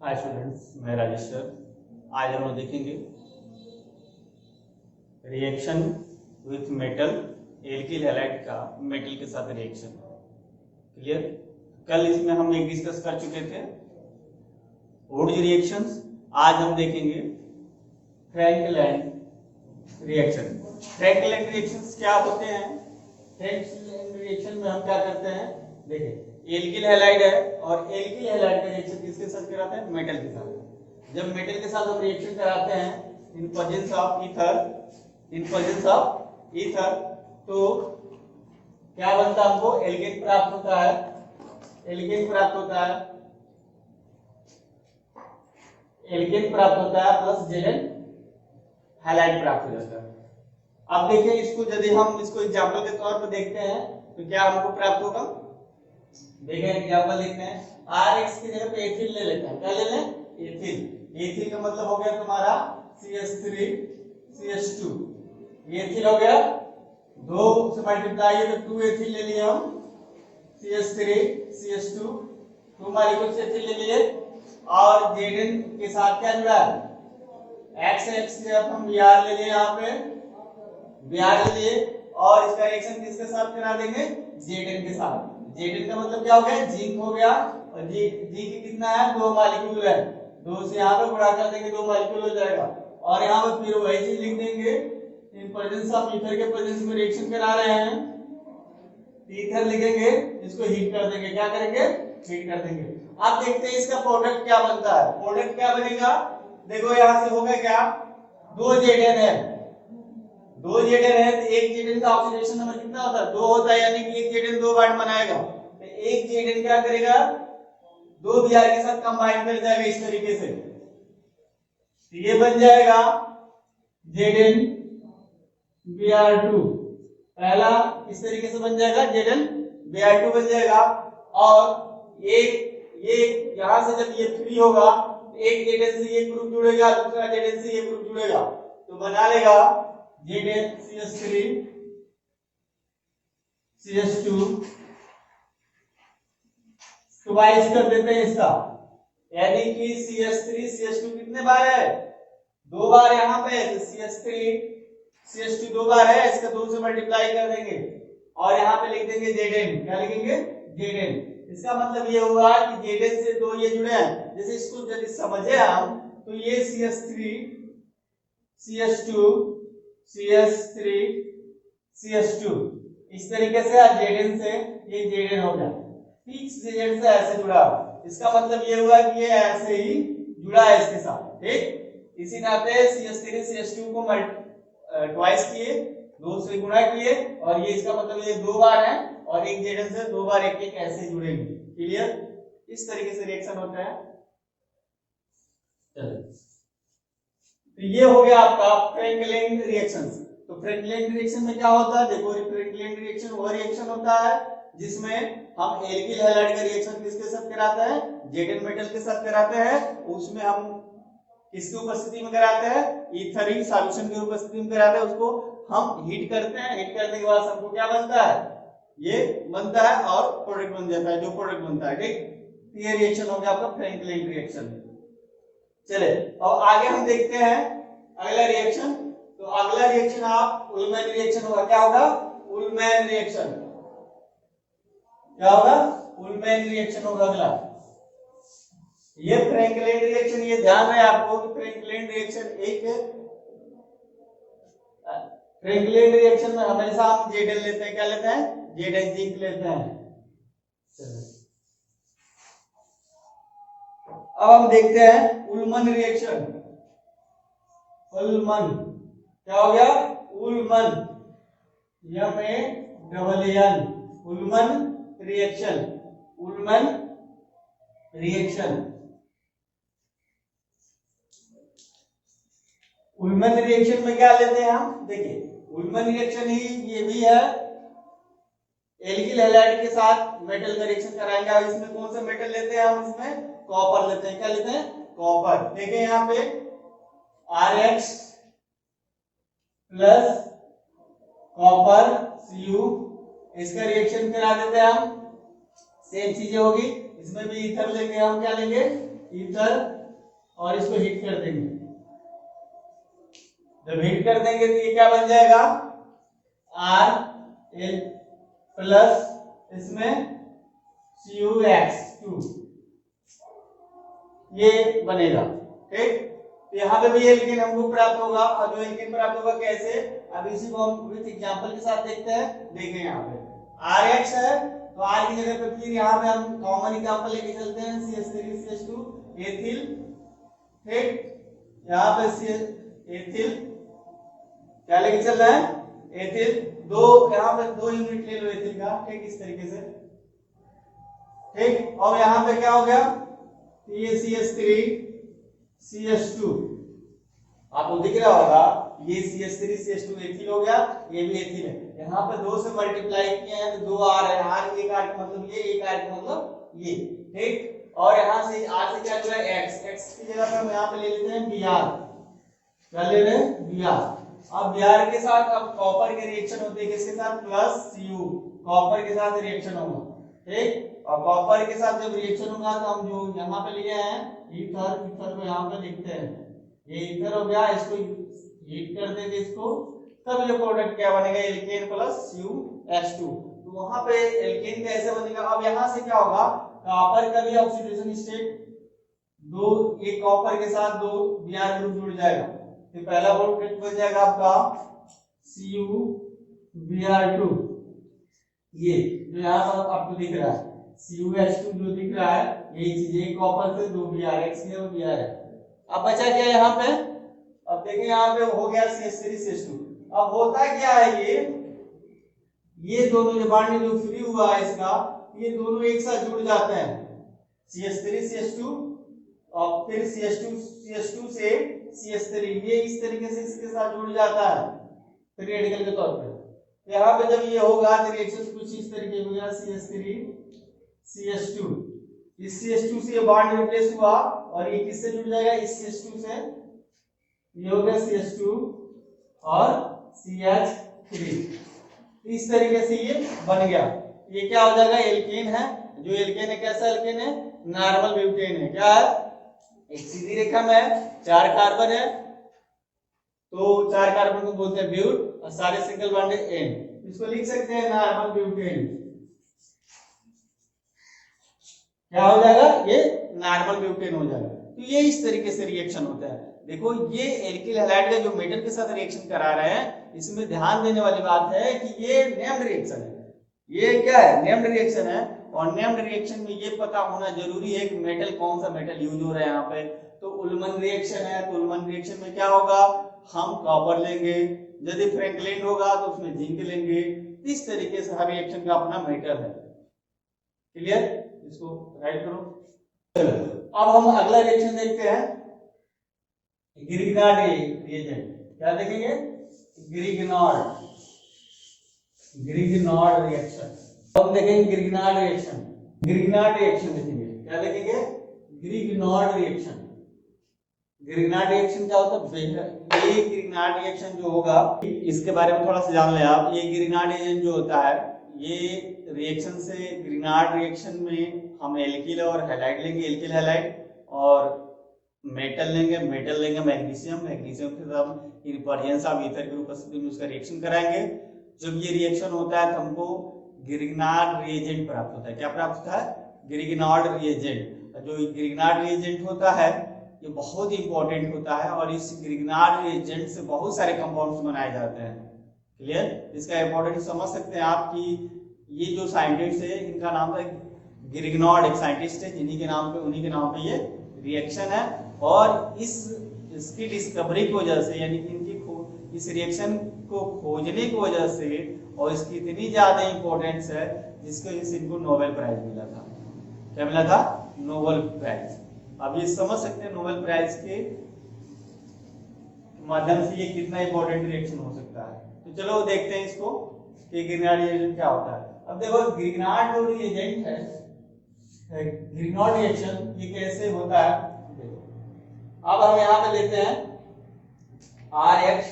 Hi students, मैं Rajesh sir. आज हम लोग देखेंगे reaction with metal, alkyl halide का मेटल के साथ रिएक्शन। क्लियर? कल इसमें हम एक डिस्कस कर चुके थे वुड्स रिएक्शंस। आज हम देखेंगे फ्रैंकलैंड रिएक्शन। फ्रैंकलैंड रिएक्शंस क्या होते हैं? फ्रैंकलैंड रिएक्शन में हम क्या करते हैं, देखिए एल्किल हैलाइड है और एल्किल हैलाइड का रिएक्शन किसके साथ कराते हैं? मेटल के साथ। जब मेटल के साथ हम रिएक्शन कराते हैं इन प्रेजेंस ऑफ ईथर, तो क्या बनता है? हमको एल्केन प्राप्त होता है। एल्केन प्राप्त होता है प्लस जेलेन हैलाइड प्राप्त हो जाता है। अब देखिए इसको, यदि हम इसको एग्जांपल के तौर पर देखते हैं तो क्या हमको प्राप्त होगा? देखिए एग्जांपल देखते हैं। Rx की जगह पे एथिल ले लेते हैं। क्या ले लें? एथिल का मतलब हो गया तुम्हारा CH3 CH2। ये एथिल हो गया, 2 से मल्टीप्लाई है तो 2 एथिल ले लिए हम, CH3 CH2 2 मॉलिक्यूल से एथिल ले लिए। और Zn के साथ क्या जुड़ा है? X से हम Br ले लिए, यहाँ पे Br ले लिए और इसका रिएक्शन किसके साथ करा देंगे? Zn के साथ। Zn का मतलब क्या हो गया? जिंक हो गया। और जिंक कितना है? 2 मॉलिक्यूल है। 2 से यहाँ पे गुणा कर देंगे, 2 मॉलिक्यूल हो जाएगा। और यहाँ पे फिर वही चीज लिख देंगे, इन प्रेजेंस ऑफ ईथर के प्रेजेंस में रिएक्शन करा रहे हैं, ईथर लिखेंगे, इसको हीट कर देंगे। क्या करेंगे? हीट कर देंगे। अब देखते हैं इसका प्रोडक्ट क्या बनता है। प्रोडक्ट क्या बनेगा? देखो यहाँ से होगा क्या? 2 Zn है, 2 Zn है तो एक Zn का ऑक्सीडेशन नंबर कितना होता है? 2 होता है, यानी कि एक Zn 2 बॉन्ड बनाएगा। तो एक Zn क्या करेगा? 2 Br के साथ कंबाइन कर जाएगा इस तरीके से। तो ये बन जाएगा Zn Br2। पहला इस तरीके से बन जाएगा, Zn Br2 बन जाएगा। और एक ये यहां से जब ये फ्री होगा तो एक Zn से ये ग्रुप जुड़ेगा, दूसरा Zn से ये ग्रुप जुड़ेगा, तो बना लेगा ZnCH3 CH2। ट्वाइस कर देते हैं इसका, यानी कि CH3 CH2 कितने बार है? 2 बार यहाँ पे। CH3 CH2 2 बार है, इसका 2 से मल्टीप्लाई कर देंगे और यहाँ पे लिख देंगे Zn। क्या लिखेंगे? Zn। इसका मतलब ये हुआ कि Zn से 2 ये जुड़े हैं। जैसे इसको यदि समझे हम तो ये CH3 CH2 CH3 CH2 इस तरीके से Zn से ये Zn हो गया। फिक्स Zn से ऐसे जुड़ा, इसका मतलब ये हुआ कि ये ऐसे ही जुड़ा है इसके साथ। ठीक, इसी नाते CH3 CH2 को ट्वाइस किए, 2 से गुणा किए, और ये इसका मतलब ये 2 बार है और एक Zn से 2 बार एक ऐसे जुड़ेंगे। क्लियर? इस तरीके से रिएक्शन होता है। चलिए, तो ये हो गया आपका फ्रैंकलैंड रिएक्शन। तो फ्रैंकलैंड रिएक्शन में क्या होता है? देखो, फ्रैंकलैंड रिएक्शन वो रिएक्शन होता है जिसमें हम एल्किल हैलाइड का रिएक्शन किसके साथ कराते हैं? Zn मेटल के साथ कराते हैं। उसमें हम किसकी उपस्थिति में कराते हैं? ईथरिक सॉल्यूशन की उपस्थिति में कराते हैं। उसको हम हीट करते हैं। हीट करने के बाद हमको क्या बनता है? ये बनता है और प्रोडक्ट बन जाता है, जो प्रोडक्ट बनता है। ठीक, ये रिएक्शन हो गया आपका फ्रैंकलैंड रिएक्शन। चले अब आगे हम देखते हैं अगला रिएक्शन। तो अगला रिएक्शन आप उलमैन रिएक्शन होगा। क्या होगा? Ullman reaction. क्या होगा? उलमैन रिएक्शन होगा अगला। ये फ्रैंकलैंड रिएक्शन, ये ध्यान रहे आपको कि फ्रैंकलैंड रिएक्शन में हमेशा हम Zn लेते हैं। क्या लेते हैं? Zn जिंक लेते हैं। अब हम देखते हैं उलमन रिएक्शन। उलमन क्या हो गया? उलमन, MANN, उलमन रिएक्शन। उलमन रिएक्शन, उलमन रिएक्शन में क्या लेते हैं हम? देखिए, उलमन रिएक्शन ही ये भी है, एल्किल हैलाइड के साथ मेटल का रिएक्शन कराएंगे। और इसमें कौन सा मेटल लेते हैं हम? इसमें कॉपर लेते हैं। क्या लेते हैं? कॉपर। देखिए यहाँ पे Rx प्लस कॉपर Cu, इसका रिएक्शन करा देते हैं हम। सेम चीजें होगी, इसमें भी ईथर लेंगे हम। क्या लेंगे? ईथर और इसको हीट कर देंगे। जब हीट कर देंगे तो ये क्या बन जाएगा, Rl प्लस इसमें CuH2 ये बनेगा। ठीक, तो यहाँ पे भी एल्केन हमको प्राप्त होगा, और जो एल्केन प्राप्त होगा कैसे, अब इसी को हम विद एग्जांपल के साथ देखते हैं। देखें यहाँ पे RH है, तो R की जगह पे फिर यहाँ पे हम कॉमन एग्जांपल लेके चलते हैं, CH3CH2 एथिल। ठीक, यहाँ पे एथिल क्या लेके चल रहा है, एथिल। दो यहाँ पे 2 यूनिट ले लो एथिल का। ठीक, इस तरीके से। ठीक, और यहाँ पे क्या हो गया, ये CH3 CH2 आपको दिख रहा होगा, ये CH3 CH2 एथिल हो गया, ये भी एथिल है। यहाँ पे 2 से मल्टीप्लाई किए हैं तो 2 R है, R एक R का मतलब ये, एक R का मतलब ये। ठीक, और यहाँ से R से क्या जुड़ा है, X, X की जगह पे हम यहाँ पे ले लेते हैं Br। क्या ले रहे हैं, Br। अब Br के साथ अब कॉपर के रिएक्शन होते हैं, किसके साथ, प्लस Cu, कॉपर के साथ रिएक्शन होगा। ठीक, और कॉपर के साथ जब रिएक्शन होगा तो हम जो यहाँ पे लिए हैं ईथर, ईथर को यहाँ पे लिखते हैं, ये ईथर हो गया, इसको हीट कर देंगे इसको, तब ये प्रोडक्ट क्या बनेगा, एल्केन प्लस CuH2। तो वहां पे एल्केन कैसे बनेगा, अब यहाँ से क्या होगा, कॉपर का भी ऑक्सीडेशन स्टेट, दो एक कॉपर के साथ 2 Br ग्रुप जुड़ जाएगा, तो पहला प्रोडक्ट बन जाएगा आपका CuBr2। ये जो यहाँ पर आपको दिख रहा है CuH2 जो दिख रहा है, यही चीज, एक कॉपर से 2 Br, X है और Br है। अब बचा क्या यहाँ पे, अब देखिए यहाँ पे हो गया CH3CH2। अब होता क्या है, ये दोनों जो बॉन्ड जो फ्री हुआ है इसका, ये दोनों एक साथ जुड़ जाते हैं, CH3CH2 और फिर CH2 से CH3, ये इस तरीके से इसके साथ जुड़ जाता है फ्री रेडिकल के तौर पे। यहाँ पे जब ये होगा तो रिएक्शन कुछ इस तरीके हो गया, CH3 CH2, इस CH2 से ये बॉन्ड रिप्लेस हुआ और ये किससे जुड़ जाएगा, इस CH2 से, ये हो गया CH2 और CH3। इस तरीके से ये बन गया, ये क्या हो जाएगा, एल्केन है। जो एल्केन है कैसा एल्केन है, नॉर्मल ब्यूटेन है। क्या है, एक सीधी रेखा में 4 कार्बन है, तो 4 कार्बन को बोलते हैं ब्यूट, और सारे सिंगल बॉन्ड है एन, इसको लिख सकते हैं नॉर्मल ब्यूटेन। क्या हो जाएगा, ये नॉर्मल ब्यूटेन हो जाएगा। तो ये इस तरीके से रिएक्शन होता है। देखो ये एल्किल हैलाइड का जो मेटल के साथ रिएक्शन करा रहे हैं, इसमें ध्यान देने वाली बात है कि ये नेम्ड रिएक्शन है। ये क्या है, नेम्ड रिएक्शन है, और नेम्ड रिएक्शन में ये पता होना जरूरी है कि मेटल कौन सा मेटल यूज हो रहा है यहाँ पे। तो उल्मन रिएक्शन है, तो उल्मन रिएक्शन में क्या होगा, हम कॉपर लेंगे, यदि फ्रैंकलिन होगा तो उसमें जिंक लेंगे। इस तरीके से हर रिएक्शन का अपना मेटल है। क्लियर, इसको राइट करो। चलो अब हम अगला रिएक्शन देखते हैं, ग्रिग्नार्ड रिएजेंट। क्या देखेंगे, ग्रिग्नार्ड रिएक्शन। अब देखेंगे ग्रिग्नार्ड रिएक्शन, ग्रिग्नार्ड रिएक्शन देखेंगे। क्या देखेंगे, ग्रिग्नार्ड रिएक्शन। ग्रिग्नार्ड रिएक्शन क्या होता है, ये ग्रिग्नार्ड रिएक्शन जो होगा, इसके बारे में थोड़ा सा जान लें आप। ये ग्रिग्नार्ड रिएजेंट जो होता है, ये रिएक्शन से, ग्रिग्नार्ड रिएक्शन में हम एल्किल और हैलाइड लेंगे, एल्किल हैलाइड, और मेटल लेंगे, मेटल लेंगे मैग्नीशियम, मैग्नीशियम के साथ इन प्रेजेंस ऑफ ईथर की उपस्थिति में उसका रिएक्शन कराएंगे। जब ये रिएक्शन होता है तो हमको ग्रिग्नार्ड रिएजेंट प्राप्त होता है। क्या प्राप्त होता है, ग्रिग्नार्ड रिएजेंट। जो ग्रिग्नार्ड रिएजेंट होता है ये बहुत इंपॉर्टेंट होता है, और इस ग्रिग्नार्ड रिएजेंट से बहुत सारे कंपाउंड्स बनाए जाते हैं। क्लियर, इसका इंपॉर्टेंस समझ सकते हैं आप कि ये जो साइंटिस्ट है इनका नाम था ग्रिग्नार्ड, एक साइंटिस्ट है जिन्हीं के नाम पे, उन्हीं के नाम पे ये रिएक्शन है। और इसकी डिस्कवरी की वजह से, यानी कि इनकी इस रिएक्शन को खोजने की वजह से, और इसकी इतनी ज्यादा इंपॉर्टेंस है जिसकी वजह से इनको नोबेल प्राइज मिला था। क्या मिला था, नोबेल प्राइज। अब ये समझ सकते हैं नोबेल प्राइज के माध्यम से ये कितना इंपॉर्टेंट रिएक्शन हो सकता है। तो चलो देखते हैं इसको कि ग्रिग्नार्ड रिएजेंट क्या होता है। अब देखो ग्रिग्नार्ड जो रिएजेंट है, ग्रिग्नार्ड रिएक्शन ये कैसे होता है। अब हम यहाँ पे लेते हैं RH,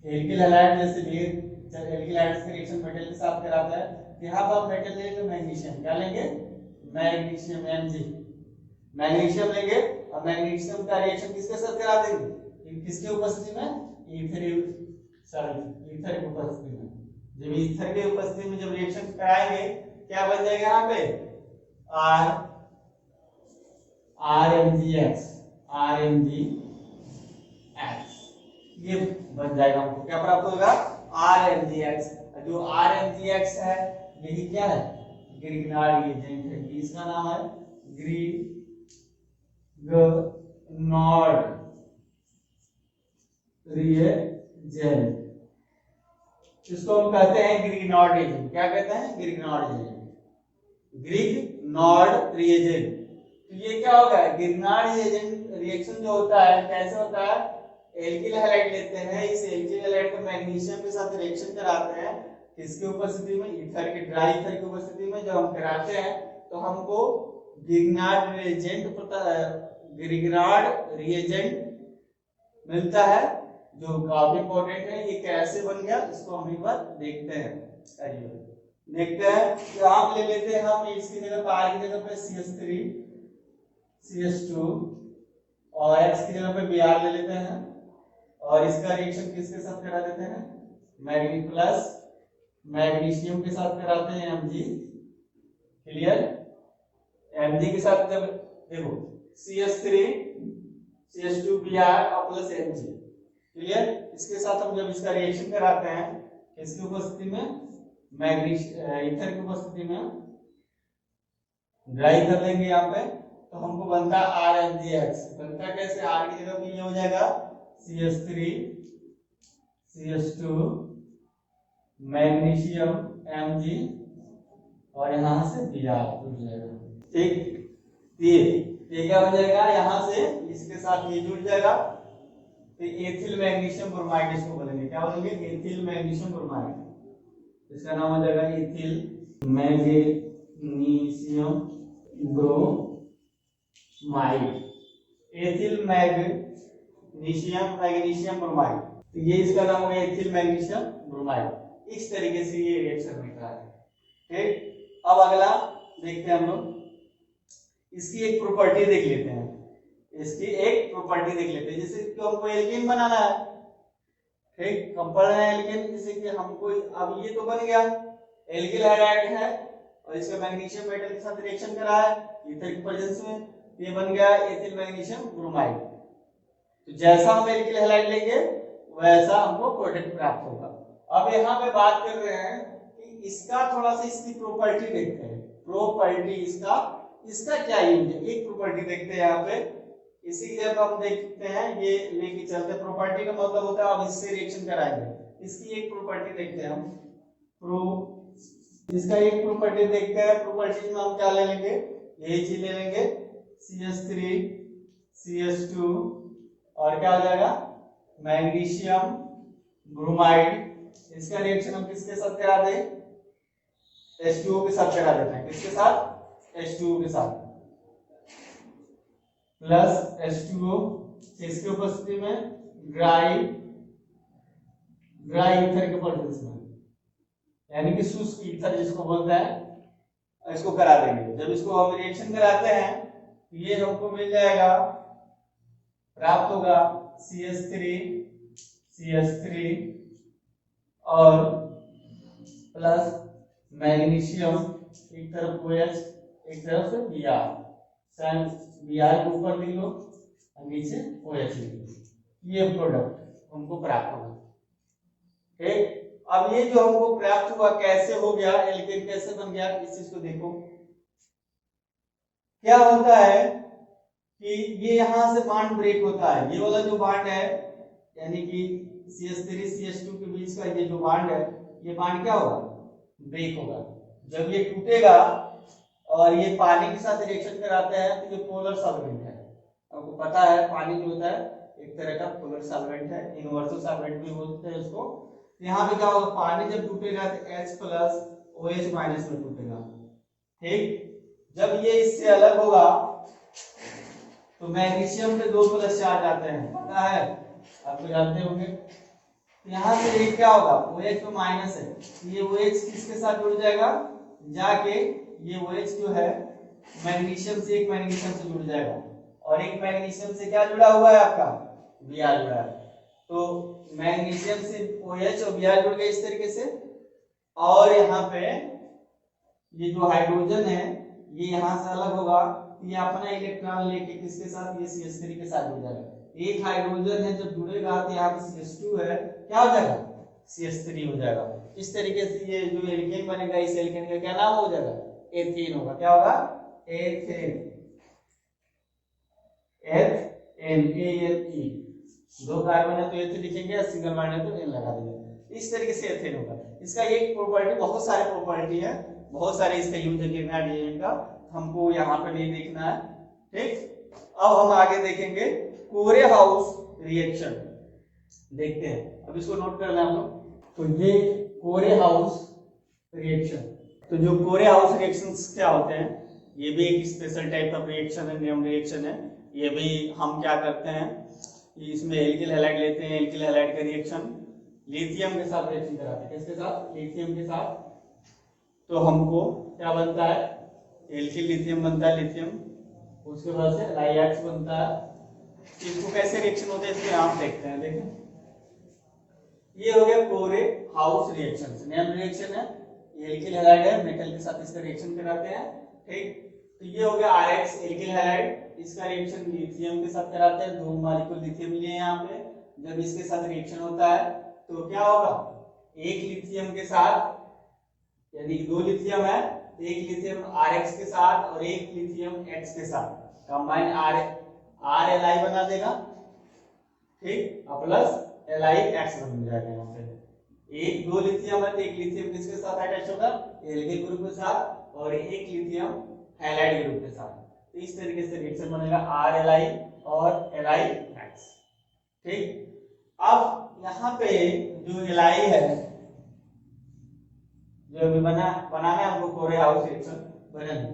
एल्किल हैलाइड, जैसे एल्किल हैलाइड से रिएक्शन मेटल के साथ कराता है। यहाँ पर हम मेटल लेंगे मैग्नीशियम। क्या लेंगे, मैग्नीशियम Mg। मैग्नीशियम लेंगे और मैग्नीशियम का रिएक्शन किसके साथ करा देंगे, किसके उपस्थिति में, ईथर की उपस्थिति में। जब ईथर की उपस्थिति में जब रिएक्शन कराएंगे क्या बन जाएगा यहाँ पे, RMgX ये बन जाएगा, हमको क्या प्राप्त होगा, RMgX। जो RMgX है यही क्या है, ग्रिग्नार्ड रिएजेंट है। इसका नाम है ग्रिग्नार्ड रिएजेंट। इसको हम कहते हैं ग्रिग्नार्ड रिएजेंट। क्या कहते हैं, ग्रिग्नार्ड रिएजेंट, ग्रिग्नार्ड रिएजेंट। तो ये क्या होगा, ग्रिग्नार्ड रिएजेंट रिएक्शन जो होता है कैसे होता है, एल्किल हैलाइड लेते हैं, इस एल्किल हैलाइड को मैग्नीशियम के साथ रिएक्शन कराते हैं, किसकी उपस्थिति में, ईथर के, ड्राई ईथर की उपस्थिति में जब हम कराते हैं तो हमको ग्रिग्नार्ड रिएजेंट मिलता है, जो काफी इंपॉर्टेंट है। ये कैसे बन गया इसको हम एक बार देखते हैं। देखते हैं, यहाँ ले लेते हैं हम, इसकी जगह पर R की जगह पे CH3 CH2 और X की जगह पे Br ले लेते हैं और इसका रिएक्शन किसके साथ करा देते हैं, मैग्नीशियम के साथ कराते हैं, Mg। क्लियर, Mg के साथ जब देखो CH3 CH2 Br और प्लस Mg, क्लियर। इसके साथ हम जब इसका रिएक्शन कराते हैं किसकी उपस्थिति में, ईथर की उपस्थिति में, ड्राई ईथर लेंगे यहाँ पे तो हमको बनता है RMgX। बनता कैसे, R की जगह पे ये हो जाएगा CH3 CH2 मैग्नीशियम Mg और यहाँ से Br जुड़ जाएगा, ठीक। ये क्या बन जाएगा, यहाँ से इसके साथ ये जुड़ जाएगा तो एथिल मैग्नीशियम ब्रोमाइड इसको बोलेंगे। क्या बोलेंगे, एथिल मैग्नीशियम ब्रोमाइड। इसका नाम हो जाएगा ethyl magnesium bromide, ethyl magnesium bromide. तो ये इसका नाम है एथिल मैग्नीशियम ब्रोमाइड। इस तरीके से ये रिएक्शन होता है, ठीक। अब अगला देखते हैं हम लोग, इसकी एक प्रॉपर्टी देख लेते हैं, इसकी एक प्रॉपर्टी देख लेते हैं। जैसे कि हमको एल्कीन बनाना है, ठीक, हम पढ़ रहे हैं एल्कीन, जैसे कि हमको अब ये तो बन गया एल्किल हैलाइड है और इसका मैग्नीशियम मेटल के साथ रिएक्शन करा है ईथर की प्रेजेंस में, ये बन गया एथिल मैग्नीशियम ब्रोमाइड। तो जैसा हम एल्किल हैलाइड लेंगे वैसा हमको प्रोडक्ट प्राप्त होगा। अब यहाँ पे बात कर रहे हैं कि इसका थोड़ा सा इसकी प्रॉपर्टी देखते हैं, प्रॉपर्टी इसका क्या यूज है, एक प्रॉपर्टी देखते हैं यहाँ पे। इसी जब हम देखते हैं ये लेके चलते, प्रॉपर्टी का मतलब होता है अब इससे रिएक्शन कराएंगे, इसकी एक प्रॉपर्टी देखते हैं हम। इसका एक प्रॉपर्टी देखते हैं, प्रॉपर्टीज में हम क्या ले लेंगे, यही चीज ले लेंगे CH3 CH2 और क्या हो जाएगा मैग्नीशियम ब्रोमाइड। इसका रिएक्शन हम किसके साथ करा दें, H2O के साथ करा देते हैं, किसके साथ, H2O के साथ, प्लस H2O इसकी उपस्थिति में ड्राई ईथर के प्रेजेंस में, यानी कि शुष्क ईथर जिसको बोलते हैं, इसको करा देंगे। जब इसको हम रिएक्शन कराते हैं तो ये हमको मिल जाएगा, प्राप्त होगा CH3 और प्लस मैग्नीशियम, एक तरफ OH एक तरफ से Br, Br को ऊपर लिख लो और नीचे OH लिख लो, ये प्रोडक्ट हमको प्राप्त होगा, ठीक। अब ये जो हमको प्राप्त हुआ कैसे हो गया, एल्केन कैसे बन गया, इस चीज को देखो। क्या होता है कि ये यहाँ से बॉन्ड ब्रेक होता है, ये वाला जो बॉन्ड है यानी कि CH3 CH2 के बीच का ये जो बॉन्ड है, ये बॉन्ड क्या होगा, ब्रेक होगा। जब ये टूटेगा और ये पानी के साथ रिएक्शन कराते हैं तो ये पोलर सॉल्वेंट है, आपको पता है पानी जो होता है एक तरह का पोलर सॉल्वेंट है, यूनिवर्सल सॉल्वेंट भी बोलते हैं उसको। यहाँ पे क्या होगा, पानी जब टूटेगा तो H प्लस OH माइनस में टूटेगा, ठीक। जब ये इससे अलग होगा तो मैग्नीशियम पे 2 प्लस चार्ज आते हैं, पता है आपको, जानते होंगे। यहाँ से एक क्या होगा, OH तो माइनस है, ये OH किसके साथ जुड़ जाएगा, जाके ये OH जो है मैग्नीशियम से एक मैग्नीशियम से जुड़ जाएगा, और एक मैग्नीशियम से क्या जुड़ा हुआ है आपका, Br जुड़ा है। तो मैग्नीशियम से OH और Br जुड़ गए इस तरीके से, और यहाँ पे ये जो हाइड्रोजन है ये यहाँ से अलग होगा, ये अपना इलेक्ट्रॉन लेके किसके साथ, ये CH3 के साथ जुड़ जाएगा। एक हाइड्रोजन है जब जुड़ेगा तो यहाँ पे CH2 है, क्या हो जाएगा, CH3 हो जाएगा। इस तरीके से ये जो एल्केन बनेगा, इस एल्केन का क्या नाम हो जाएगा, एथेन होगा। क्या होगा, एथेन, एथेन, दो कार्बन है तो एथ लिखेंगे, सिंगल बॉन्ड है तो एन लगा देंगे। इस तरीके से एथेन होगा। इसका एक प्रॉपर्टी, बहुत सारे प्रॉपर्टी है, बहुत सारे इसका यूज करना है का, हमको यहाँ पे नहीं देखना है, ठीक। अब हम आगे देखेंगे कोरे हाउस रिएक्शन, देखते हैं। अब इसको नोट करना है हम लोग। तो ये कोरे हाउस रिएक्शन, तो जो कोरे हाउस रिएक्शंस क्या होते हैं, ये भी एक स्पेशल टाइप ऑफ रिएक्शन है, नियम रिएक्शन है। ये भी हम क्या करते हैं, इसमें एल्किल हैलाइड लेते हैं, एल्किल हैलाइड का रिएक्शन लिथियम के साथ रिएक्शन कराते हैं। किसके साथ, लिथियम के साथ। तो हमको क्या बनता है, एल्किल लिथियम बनता है, लिथियम, उसके बाद से LiX बनता है। इसको कैसे रिएक्शन होते हैं इसमें आप देखते हैं। देखें, ये हो गया कोरे हाउस रिएक्शन, नेम रिएक्शन है, एल्किल हैलाइड है, मेटल के साथ इसका रिएक्शन कराते हैं, ठीक। तो ये हो गया RX एल्किल हैलाइड, इसका रिएक्शन लिथियम के साथ कराते हैं। 2 मॉलिक्यूल लिथियम लिए यहाँ पे, जब इसके साथ रिएक्शन होता है तो क्या होगा, एक लिथियम के साथ, यदि 2 लिथियम है तो एक लिथियम RX के साथ और एक लिथियम X के साथ कंबाइन RLi बना देगा, ठीक, और प्लस LiX बन जाएगा। यहाँ पे एक 2 लिथियम है तो एक लिथियम किसके साथ अटैच होगा, एल्किल ग्रुप के साथ, और एक लिथियम हैलाइड ग्रुप के साथ। तो इस तरीके से रिएक्शन बनेगा RLi और LiX, ठीक। अब यहाँ पे जो Li है, जो अभी बनाना है हमको कोरे हाउस रिएक्शन बनाने,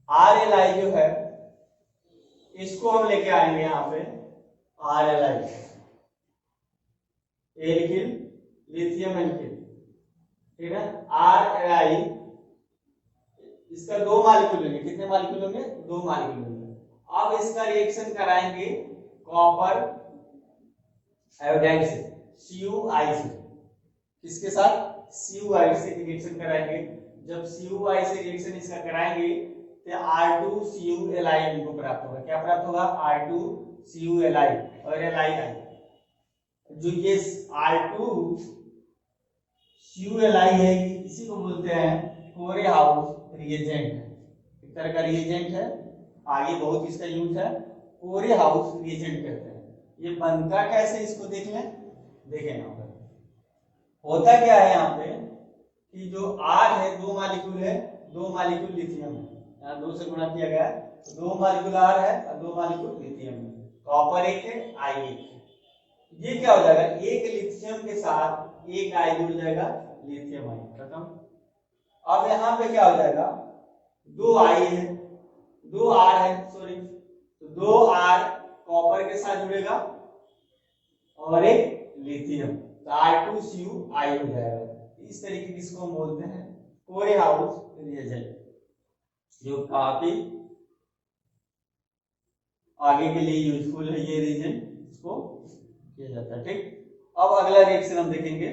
RLi जो है इसको हम लेके आएंगे यहाँ पे, RLi एल्किल लिथियम एल्किल, ठीक है। RLi इसका 2 मॉलिक्यूल लेंगे, कितने मॉलिक्यूल होंगे, 2 मॉलिक्यूल लेंगे। अब इसका रिएक्शन कराएंगे कॉपर आयोडाइड से, CuI से, किसके साथ, CuI से रिएक्शन कराएंगे। जब CuI से रिएक्शन इसका कराएंगे तो R2CuLi इनको प्राप्त होगा। क्या प्राप्त होगा, R2CuLi और LiI। जो ये R2CuLi है, इसी को बोलते हैं कोरे हाउस रिएजेंट, एक तरह का रिएजेंट है, आगे बहुत इसका यूज है, कोरे हाउस रिएजेंट कहते हैं। ये बनता कैसे, इसको देख लें। देखें यहाँ पर होता क्या है, यहाँ पे कि जो R है 2 मॉलिक्यूल है, 2 मॉलिक्यूल लिथियम है, यहाँ 2 से गुणा किया गया है, 2 मॉलिक्यूल R है और 2 मॉलिक्यूल लिथियम है, कॉपर एक है, I एक है। ये क्या हो जाएगा, एक लिथियम के साथ एक I जुड़ जाएगा, लिथियम I खत्म। अब यहाँ पे क्या हो जाएगा, 2 I है, 2 R है, सॉरी, तो 2 R कॉपर के साथ जुड़ेगा और एक लिथियम, तो R2CuI हो जाएगा। इस तरीके की इसको हम बोलते हैं कोरे हाउस रिएजेंट, जो काफी आगे के लिए यूजफुल है ये रिएजेंट, इसको किया जाता है, ठीक। अब अगला रिएक्शन हम देखेंगे,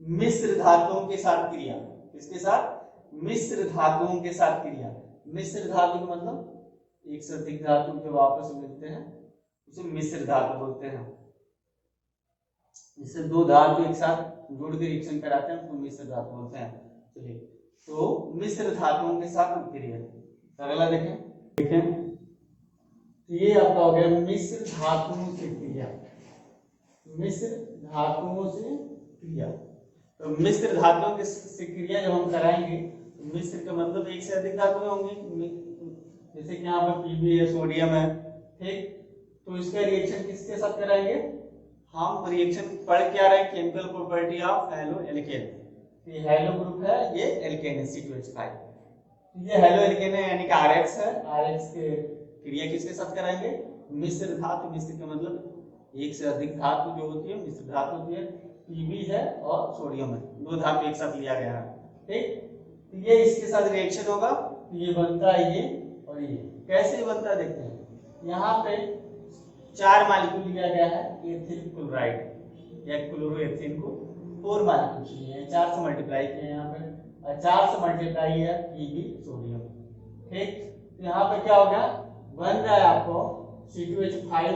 मिश्र धातुओं के साथ क्रिया। किसके साथ, मिश्र धातुओं के साथ क्रिया। मिश्र धातु का मतलब एक से अधिक धातु जब आपस में मिलते हैं उसे मिश्र धातु बोलते हैं। जिससे 2 धातु एक साथ जुड़ के रिएक्शन कराते हैं उसको मिश्र धातु बोलते हैं। चलिए, तो मिश्र धातुओं के साथ क्रिया। अगला देखें, ये आपका हो गया मिश्र धातुओं से क्रिया, मिश्र धातुओं से क्रिया। तो मिश्र धातुओं से क्रिया जब हम कराएंगे, तो मिश्र का मतलब एक से अधिक धातुएं होंगी, जैसे कि यहाँ पर Pb है, सोडियम है, ठीक। तो इसका रिएक्शन किसके साथ कराएंगे, हम रिएक्शन पढ़ क्या रहे हैं, chemical property of haloalkane. ये हैलो ग्रुप है, ये एल्केन है C2H5। ये हैलो एल्केन है यानी कि RX है, RX के क्रिया किसके साथ कराएंगे, मिश्र धातु। मिश्र का मतलब एक से अधिक धातु जो होती है मिश्र धातु होती है, Pb है और सोडियम है, 2 धातु एक साथ लिया गया है, ठीक। तो ये इसके साथ रिएक्शन होगा तो ये बनता है ये और ये। कैसे बनता है देखते हैं। यहाँ पे 4 मालिक्यूल लिया गया है एथिल क्लोराइड या क्लोरोएथिन को 4 मालिक्यूल लिए हैं, 4 से मल्टीप्लाई किए हैं यहाँ पे, और 4 से मल्टीप्लाई है Pb सोडियम। ठीक, तो यहाँ पे क्या हो गया, बन रहा है आपको C2H5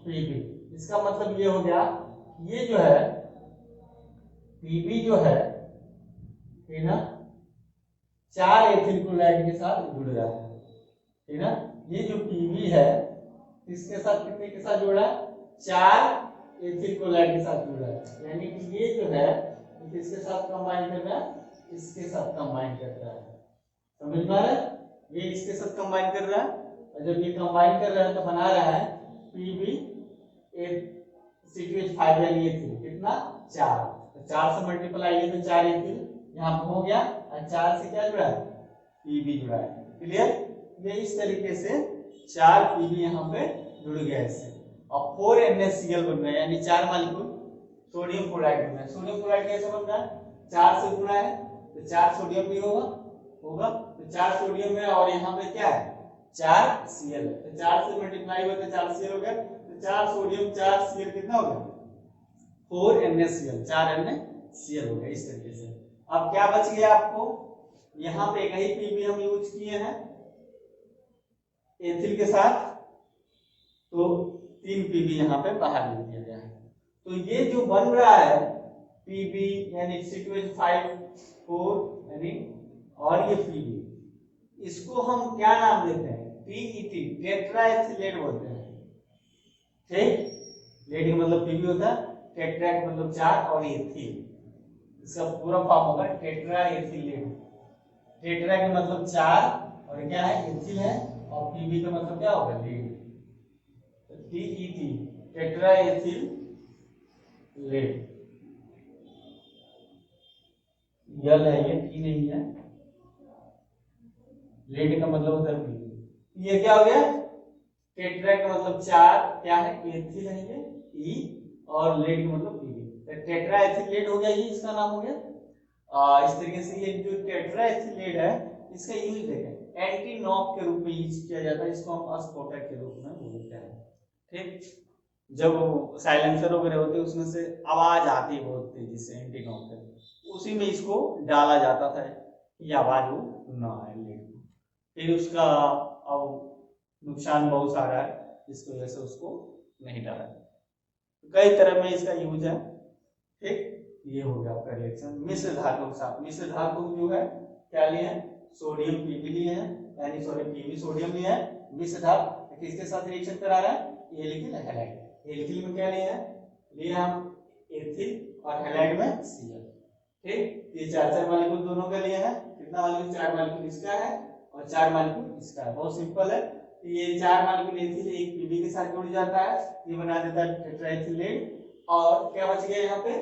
Pb। इसका मतलब ये हो गया, ये जो है Pb जो है ठीक ना, 4 एथिल क्लोराइड के साथ जुड़ रहा है, ठीक ना। ये जो Pb है इसके साथ कितने के साथ जुड़ा है, 4 एथिल क्लोराइड के साथ जुड़ा है, यानी कि ये जो है किसके साथ कंबाइन कर रहा है, इसके साथ कंबाइन कर रहा है। समझ में आ रहा है, ये इसके साथ कंबाइन कर रहा है, और जब ये कंबाइन कर रहा है तो बना रहा है Pb C2H5 यानी एथिल कितना 4, तो 4 से मल्टीप्लाई ये तो 4 एथिल यहाँ पे हो गया, और 4 से क्या जुड़ा है, Pb जुड़ा है। क्लियर, ये इस तरीके से 4 Pb यहाँ पे जुड़ गया इससे, और 4 NaCl बन रहा है, यानी 4 मालिक्यूल सोडियम क्लोराइड बन रहा है। सोडियम क्लोराइड कैसे बन रहा है, 4 से जुड़ा है तो 4 सोडियम भी होगा तो 4 सोडियम है, और यहाँ पे क्या है 4 Cl है, तो 4 से मल्टीप्लाई हुआ तो 4 Cl हो गया, तो 4 सोडियम 4 Cl कितना हो गया 4 NaCl, 4 NaCl हो गया इस तरीके से। अब क्या बच गया आपको, यहाँ पे एक ही Pb हम यूज किए हैं एथिल के साथ, तो 3 Pb यहाँ पे बाहर ले दिया गया है। तो ये जो बन रहा है Pb यानी C2H5 यानी और ये Pb, इसको हम क्या नाम देते हैं, TET टेट्राएथिलेट बोलते हैं। ठीक, लेट का मतलब Pb होता है, टेट्रा का मतलब 4 और एथिल, इसका पूरा फॉर्म होगा टेट्राएथिलेट। टेट्रा का मतलब 4 और क्या है एथिल है, और Pb का मतलब क्या होगा लीड, TET टेट्राएथिलेट। यल है ये, टी नहीं है, लेड का मतलब होता है Pb। ये क्या हो गया, टेट्रा का मतलब 4 क्या है एथिल है ये ई, और लेड का मतलब Pb, तो टेट्राएथिलेट हो गया, ये इसका नाम हो गया। इस तरीके से ये जो टेट्राएथिलेट है इसका यूज देखें एंटी नॉक के रूप में यूज किया जाता है, इसको हम अस्फोटक के रूप में बोलते हैं। ठीक, जब साइलेंसर वगैरह होते हैं उसमें से आवाज आती है बहुत तेजी से एंटी नॉक के, उसी में इसको डाला जाता था कि आवाज वो ना आए लेड। फिर उसका अब नुकसान बहुत सारा है, इसकी वजह से उसको नहीं डाला, कई तरह में इसका यूज है। ठीक, ये हो गया आपका रिएक्शन मिश्र धातु के साथ। मिश्र धातु जो है क्या लिए हैं, सोडियम Pb लिए हैं, यानी सॉरी Pb सोडियम लिए हैं, मिश्र धातु किसके साथ रिएक्शन करा रहा है, एल्किल हैलाइड। एल्किल में क्या लिए हैं, लिए हम एथिल और हैलाइड में Cl। ठीक, ये 4 मालिक्यूल दोनों का लिए हैं, कितना मालिक्यूल 4 मालिक्यूल इसका है और 4 मालिक्यूल इसका है, बहुत सिंपल है। ये 4 मालिक्यूल एथिल एक Pb के साथ जुड़ जाता है, ये बना देता है टेट्राएथिलेट, और क्या बच गया यहाँ पे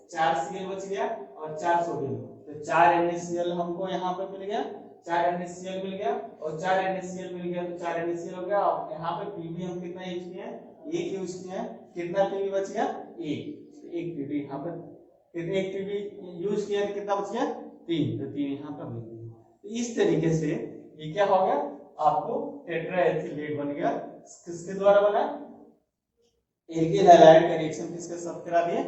4 Cl बच गया और 4 सोडियम, तो 4 NaCl हमको यहाँ पे मिल गया, 4 NaCl मिल गया और 4 NaCl मिल गया, तो 4 NaCl हो गया। और यहाँ पे Pb हम कितना यूज किए हैं, 1 यूज किए हैं, कितना Pb बच गया 1 Pb यहाँ पे, कितने 1 Pb यूज किया तो कितना बच गया 3, तो 3 यहाँ पे मिल गया। तो इस तरीके से ये क्या हो गया, आपको टेट्राएथिलेट बन गया। किसके द्वारा बना, एल्किल हैलाइड का रिएक्शन किसके साथ करा दिए,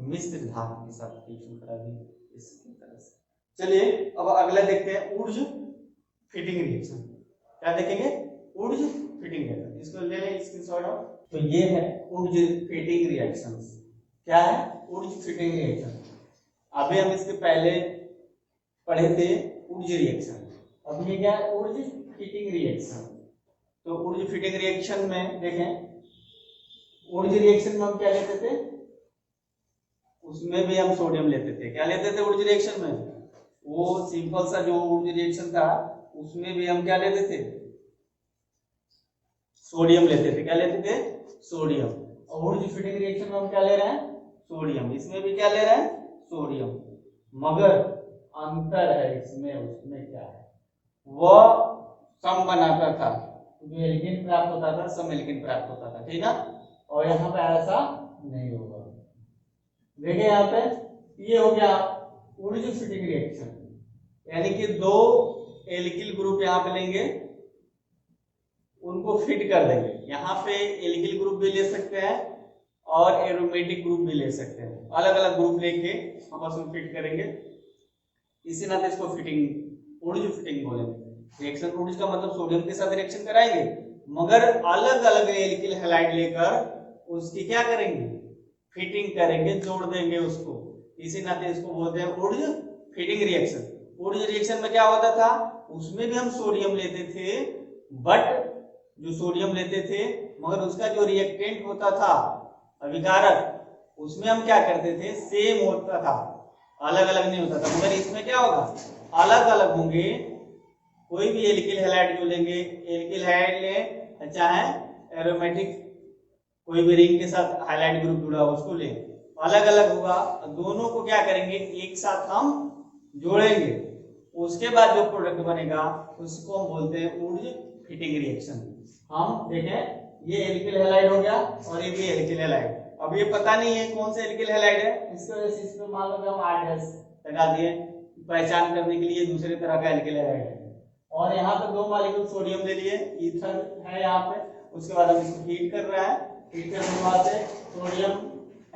मिश्र धातु के साथ रिएक्शन करा दिए इस तरह से। चलिए अब अगला देखते हैं ऊर्ज फिटिंग रिएक्शन। क्या देखेंगे, ऊर्ज फिटिंग रिएक्शन, इसको ले लें स्क्रीनशॉट ऑफ। तो ये है ऊर्ज फिटिंग रिएक्शंस। क्या है ऊर्ज फिटिंग रिएक्शन, अभी हम इसके पहले पढ़े थे ऊर्ज रिएक्शन, अब ये क्या है ऊर्ज फिटिंग रिएक्शन। तो ऊर्ज फिटिंग रिएक्शन में देखें, ऊर्ज रिएक्शन में हम क्या लेते थे, उसमें भी हम सोडियम लेते थे। क्या लेते थे ऊर्ज रिएक्शन में, वो सिंपल सा जो ऊर्ज रिएक्शन था उसमें भी हम क्या लेते थे, सोडियम लेते थे। क्या लेते थे, सोडियम। और ऊर्ज फिटिंग रिएक्शन में हम क्या ले रहे हैं, सोडियम, इसमें भी क्या ले रहे हैं, सोडियम। मगर अंतर है इसमें उसमें क्या है, वह सम बनाता था, जो एल्कीन प्राप्त होता था सम एल्कीन प्राप्त होता था, ठीक है। और यहाँ पे ऐसा नहीं होगा। देखिए यहाँ पे ये हो गया ऊर्ज फिटिंग रिएक्शन, यानी कि 2 एल्किल ग्रुप यहाँ पे लेंगे, उनको फिट कर देंगे। यहाँ पे एल्किल ग्रुप भी ले सकते हैं और एरोमेटिक ग्रुप भी ले सकते हैं, अलग अलग ग्रुप लेके हम उसमें फिट करेंगे। इसी नाते इसको फिटिंग ऊर्ज फिटिंग बोलेंगे। रिएक्शन ऊर्ज का मतलब सोडियम के साथ रिएक्शन कराएंगे, मगर अलग अलग एल्किल हैलाइड लेकर उसकी क्या करेंगे, फिटिंग करेंगे, जोड़ देंगे उसको। इसी नाते इसको बोलते हैं Wurtz fitting reaction. Wurtz reaction में क्या होता था, उसमें भी हम सोडियम लेते थे, बट जो सोडियम लेते थे मगर उसका जो रिएक्टेंट होता था अभिकारक, उसमें हम क्या करते थे, सेम होता था, अलग अलग नहीं होता था। मगर इसमें क्या होगा, अलग अलग होंगे। कोई भी एल्किल हैलाइड जो लेंगे, एल्किल हैलाइड ले चाहे एरोमेटिक कोई भी रिंग के साथ हैलाइड ग्रुप जुड़ा हो उसको ले, अलग अलग होगा। दोनों को क्या करेंगे, एक साथ हम जोड़ेंगे, उसके बाद जो प्रोडक्ट बनेगा उसको हम बोलते हैं ऊर्ज फिटिंग रिएक्शन। हम देखें ये एल्किल हैलाइड हो गया और ये भी एल्किल हैलाइड। अब ये पता नहीं है कौन सा एल्किल हैलाइड है, इसकी वजह से इसमें मान लो कि हम R' लगा दिए पहचान करने के लिए दूसरे तरह का एल्किल हैलाइड है। और यहाँ पे 2 मॉलिक्यूल सोडियम ले लिए, ईथर है यहाँ पे। उसके बाद हम इसको हीट कर रहा है, हीट करने के बाद से सोडियम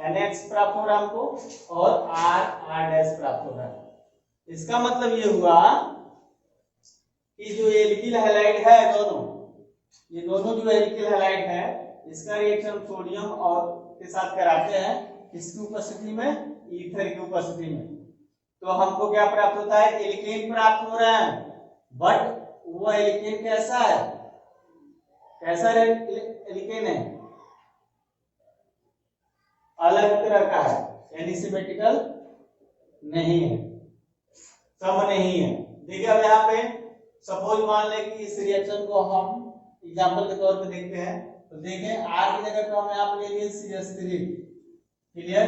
NH प्राप्त हो रहा है हमको और R' प्राप्त हो रहा है। इसका मतलब ये हुआ कि जो एल्किल हैलाइड है दोनों, ये दोनों जो एल्किल हैलाइड है इसका रिएक्शन सोडियम और के साथ कराते हैं, किसकी उपस्थिति में, ईथर की उपस्थिति में। तो हमको क्या प्राप्त होता है, एल्केन प्राप्त हो रहा है। बट वो एल्केन कैसा है, कैसा एल्केन है, अलग तरह का है, यानी सिमेट्रिकल नहीं है, सम नहीं है। देखिए अब यहाँ पे सपोज मान लें कि इस रिएक्शन को हम एग्जांपल के तौर पे देखते हैं, तो देखें R की जगह पे हम यहाँ पे ले लिए CH3, क्लियर।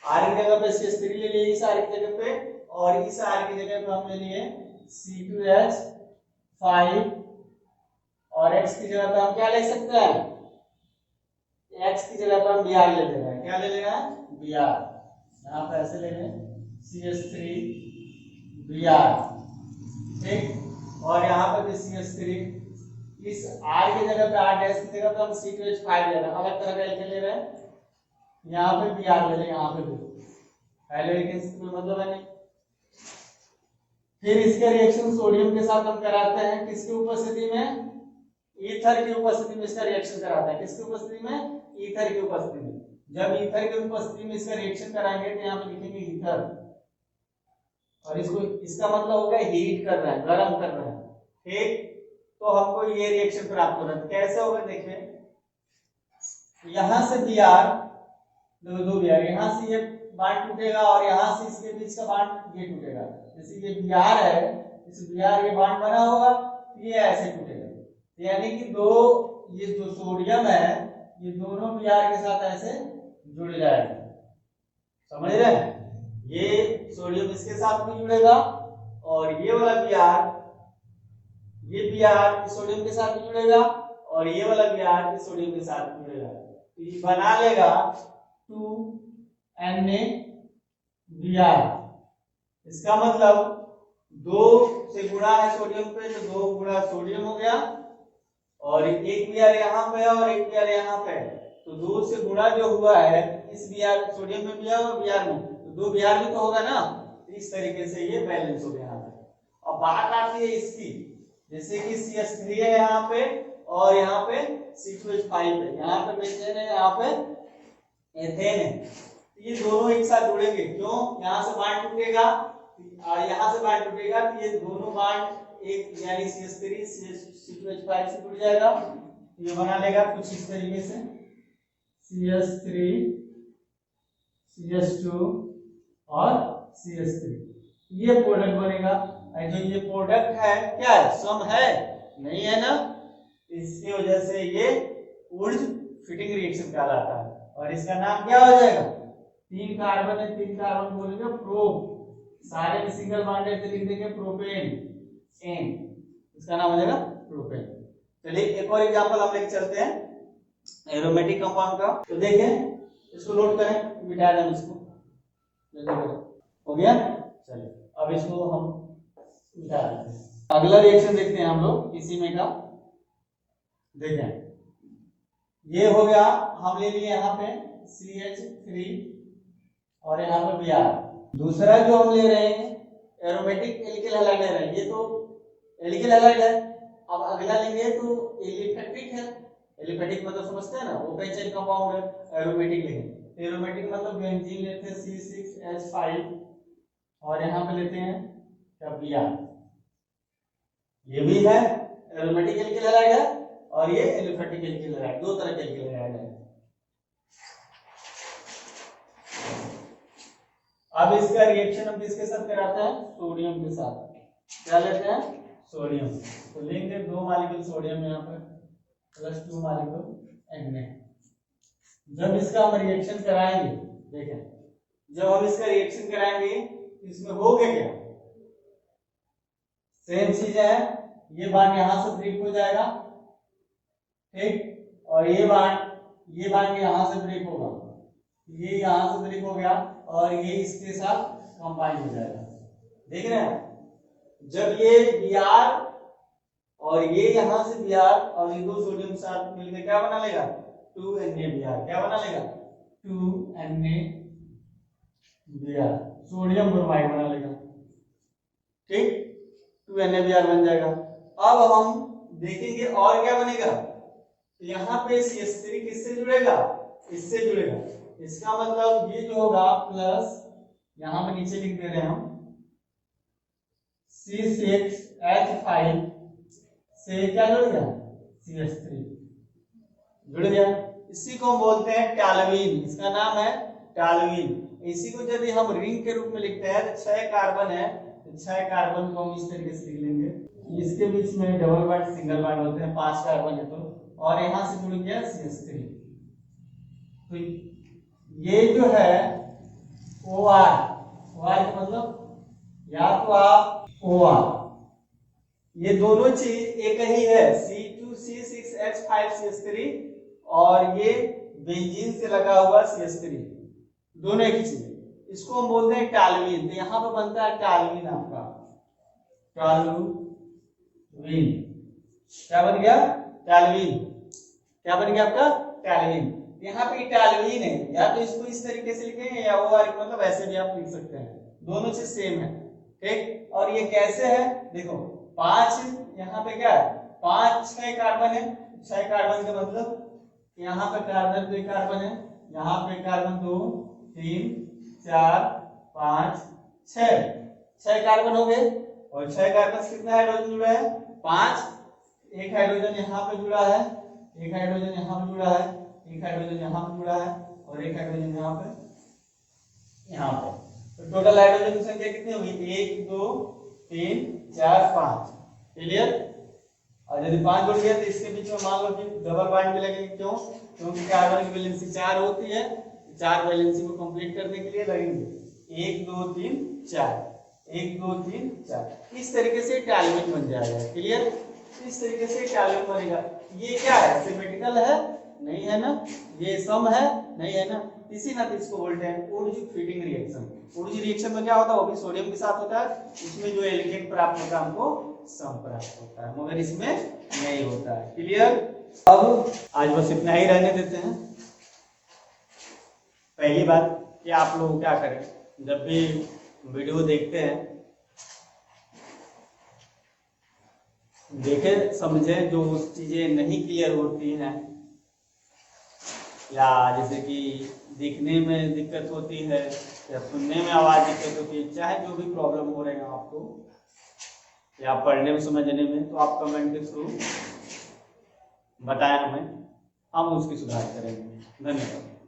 R की जगह पे CH3 ले लिए इस R की जगह पे, और इस R की जगह पे हम ले लिए C2H5, और X की जगह पे हम क्या ले सकते हैं, X की जगह पे हम Br ले लेना है। क्या ले लेना है, Br। यहाँ पे ऐसे ले लें CH3 Br, ठीक। और यहाँ पे भी CH3, इस R की जगह पे R' की जगह पे हम C2H5 ले रहे हैं, अलग तरह का एल्केन ले रहे हैं। यहाँ पे Br ले लें, यहाँ पे भी पहले एल्केन से कोई मतलब है नहीं। फिर इसके रिएक्शन सोडियम के साथ हम कराते हैं, किसकी उपस्थिति में, ईथर की उपस्थिति में इसका रिएक्शन कराते हैं। किसकी उपस्थिति में, ईथर की उपस्थिति में। जब ईथर की उपस्थिति में इसका रिएक्शन कराएंगे तो यहाँ पे लिखेंगे ईथर, और इसको, इसका मतलब होगा हीट कर रहा है, गर्म कर रहा है, ठीक। तो हमको ये रिएक्शन प्राप्त हो रहा है। कैसे होगा, देखिए यहां से Br, दो Br, यहां से ये बांड टूटेगा और यहां से इसके बीच का बांड ये टूटेगा। जैसे ये Br है, इस Br ये बांड बना होगा, ये ऐसे टूटेगा। यानी कि दो, ये जो सोडियम है ये दोनों Br के साथ ऐसे जुड़ जाएगा, समझ रहे हैं। ये सोडियम इसके साथ भी जुड़ेगा और ये वाला Br, ये Br सोडियम के साथ भी जुड़ेगा और ये वाला Br सोडियम के साथ जुड़ेगा। तो ये बना लेगा 2NaBr। इसका मतलब 2 से गुणा है सोडियम पे, तो 2 गुणा सोडियम हो गया, और एक Br यहाँ पे और एक Br यहाँ पे, तो 2 से गुणा जो हुआ है इस Br सोडियम में भी और Br में, तो 2 Br भी तो होगा ना। इस तरीके से ये बैलेंस हो गया यहाँ पे। अब बात आती है इसकी, जैसे कि CH3 है यहाँ पे और यहाँ पे C2H5 है, यहाँ पे मीथेन है, यहाँ पे एथेन है। ये दोनों एक साथ जुड़ेंगे, क्यों, यहाँ से बांड टूटेगा और यहाँ से बांड टूटेगा, तो ये दोनों बांड एक, यानी CH3 C2H5 से जुड़ जाएगा, ये बना लेगा कुछ इस तरीके से CH3 CH2 और CH3, ये प्रोडक्ट बनेगा। जो ये प्रोडक्ट है क्या है, सम है नहीं है ना, इसकी वजह से ये ऊर्ज फिटिंग रिएक्शन कहलाता है। और इसका नाम क्या हो जाएगा, 3 कार्बन है, 3 कार्बन बोलेंगे प्रो, सारे में सिंगल बॉन्ड है तो लिख देंगे प्रोपेन एन, इसका नाम हो जाएगा प्रोपेन। चलिए एक और एग्जांपल हम लेके चलते हैं एरोमेटिक कंपाउंड का। तो देखें इसको नोट करें, मिटा दें इसको, हो गया। चलिए अब इसको हम अगला रिएक्शन देखते हैं हम लोग इसी में का। देखें, ये हो गया, हम ले लिए यहाँ पे CH3 और यहाँ पे Br। दूसरा जो हम ले रहे हैं एरोमेटिक एल्किल हैलाइड ले रहे हैं, ये तो एल्किल हैलाइड है। अब अगला लेंगे तो एलिफेटिक है। एलिफेटिक मतलब समझते हैं ना, ओपन चेन कंपाउंड है। एरोमेटिक लेंगे, एरोमेटिक मतलब बेंजीन लेते हैं C6H5 और यहाँ पे लेते हैं Br। ये भी है एरोमेटिक एल्किल हैलाइड है और ये एलिफेटिक एल्किल हैलाइड, दो तरह के एल्किल हैलाइड है। अब इसका रिएक्शन हम किसके साथ कराते हैं? सोडियम के साथ। क्या लेते हैं? सोडियम। तो लेंगे 2 मॉलिक्यूल सोडियम यहाँ पर प्लस 2 मॉलिक्यूल Na। जब इसका हम रिएक्शन कराएंगे, देखें जब हम इसका रिएक्शन कराएंगे इसमें होगा क्या? सेम चीज है, ये बांड यहां से ब्रेक हो जाएगा, ठीक, और ये बांड यहां से ब्रेक होगा, ये यहां से ब्रेक हो गया और ये इसके साथ कंबाइन हो जाएगा। देख रहे हैं, जब ये Br और ये यहां से Br और ये दो सोडियम साथ मिलकर क्या बना लेगा? 2NaBr। क्या बना लेगा? 2NaBr, सोडियम ब्रोमाइड बना लेगा, ठीक, 2NaBr बन जाएगा। अब हम देखेंगे और क्या बनेगा। यहाँ पे CH3 किससे जुड़ेगा? इससे जुड़ेगा। इसका मतलब ये जो होगा प्लस, यहाँ पे नीचे लिख दे रहे हैं हम, C6H5 से क्या जुड़ गया? CH3 जुड़ गया। इसी को हम बोलते हैं टॉल्यूइन। इसका नाम है टॉल्यूइन। इसी को यदि हम रिंग के रूप में लिखते हैं तो 6 कार्बन है, तो 6 कार्बन को हम इस तरीके से लिख लेंगे। इसके बीच में डबल बॉन्ड सिंगल बॉन्ड होते हैं, 5 कार्बन है तो, और यहां से जुड़ गया CH3। तो ये जो है OR, OR का मतलब या तो आप OR, ये दोनों चीज एक ही है, C2C6H5CH3 और ये बेंजीन से लगा हुआ CH3, दोनों एक ही चीज है। इसको हम बोलते हैं टॉल्यूइन। तो यहाँ पे बनता है टॉल्यूइन, आपका टॉल्यूइन। क्या बन गया? टॉल्यूइन। क्या बन गया आपका? टॉल्यूइन। यहाँ पे टॉल्यूइन है, या तो इसको इस तरीके से लिखेंगे या OR मतलब ऐसे भी आप लिख सकते हैं, दोनों चीज सेम है, ठीक। और ये कैसे है? देखो 5 यहाँ पे क्या है? 5 6 कार्बन है, 6 कार्बन का मतलब यहाँ पे कार्बन 2 कार्बन है, यहाँ पे कार्बन 2 3 4 5 6 कार्बन हो गए। और 6 कार्बन से कितना हाइड्रोजन जुड़ा है? 5। एक हाइड्रोजन यहाँ पे जुड़ा है, एक हाइड्रोजन यहाँ पे जुड़ा है, एक हाइड्रोजन यहाँ पे जुड़ा है और एक हाइड्रोजन यहाँ पे। तो टोटल हाइड्रोजन की संख्या कितनी होगी? 1 2 3 4 5। क्लियर? और यदि 5 जुड़ गया तो इसके बीच में मान लो कि डबल बॉन्ड भी लगेगी। क्यों? क्योंकि कार्बन की वैलेंसी 4 होती है, 4 वैलेंसी को कंप्लीट करने के लिए लगेंगे 1 2 3 4, 1 2 3 4। इस तरीके से टॉल्यूइन बन जाएगा। क्लियर? इस तरीके से टॉल्यूइन बनेगा। ये क्या है? सिमेट्रिकल है? नहीं है ना। ये सम है? नहीं है ना। इसी नाते इसको बोलते हैं उर्ज फीडिंग रिएक्शन। उर्ज रिएक्शन में क्या होता है? वो भी सोडियम के साथ होता है। इसमें जो एल्केन प्राप्त होता है हमको सम प्राप्त होता है, मगर इसमें नहीं होता है। क्लियर? अब आज बस इतना ही रहने देते हैं। पहली बात कि आप लोग क्या करें, जब भी वीडियो देखते हैं देखें समझें, जो चीजें नहीं क्लियर होती हैं या जैसे कि दिखने में दिक्कत होती है या सुनने में आवाज दिक्कत होती है, चाहे जो भी प्रॉब्लम हो रहे हैं आपको या पढ़ने में समझने में, तो आप कमेंट के थ्रू बताएं हमें, हम उसकी सुधार करेंगे। धन्यवाद।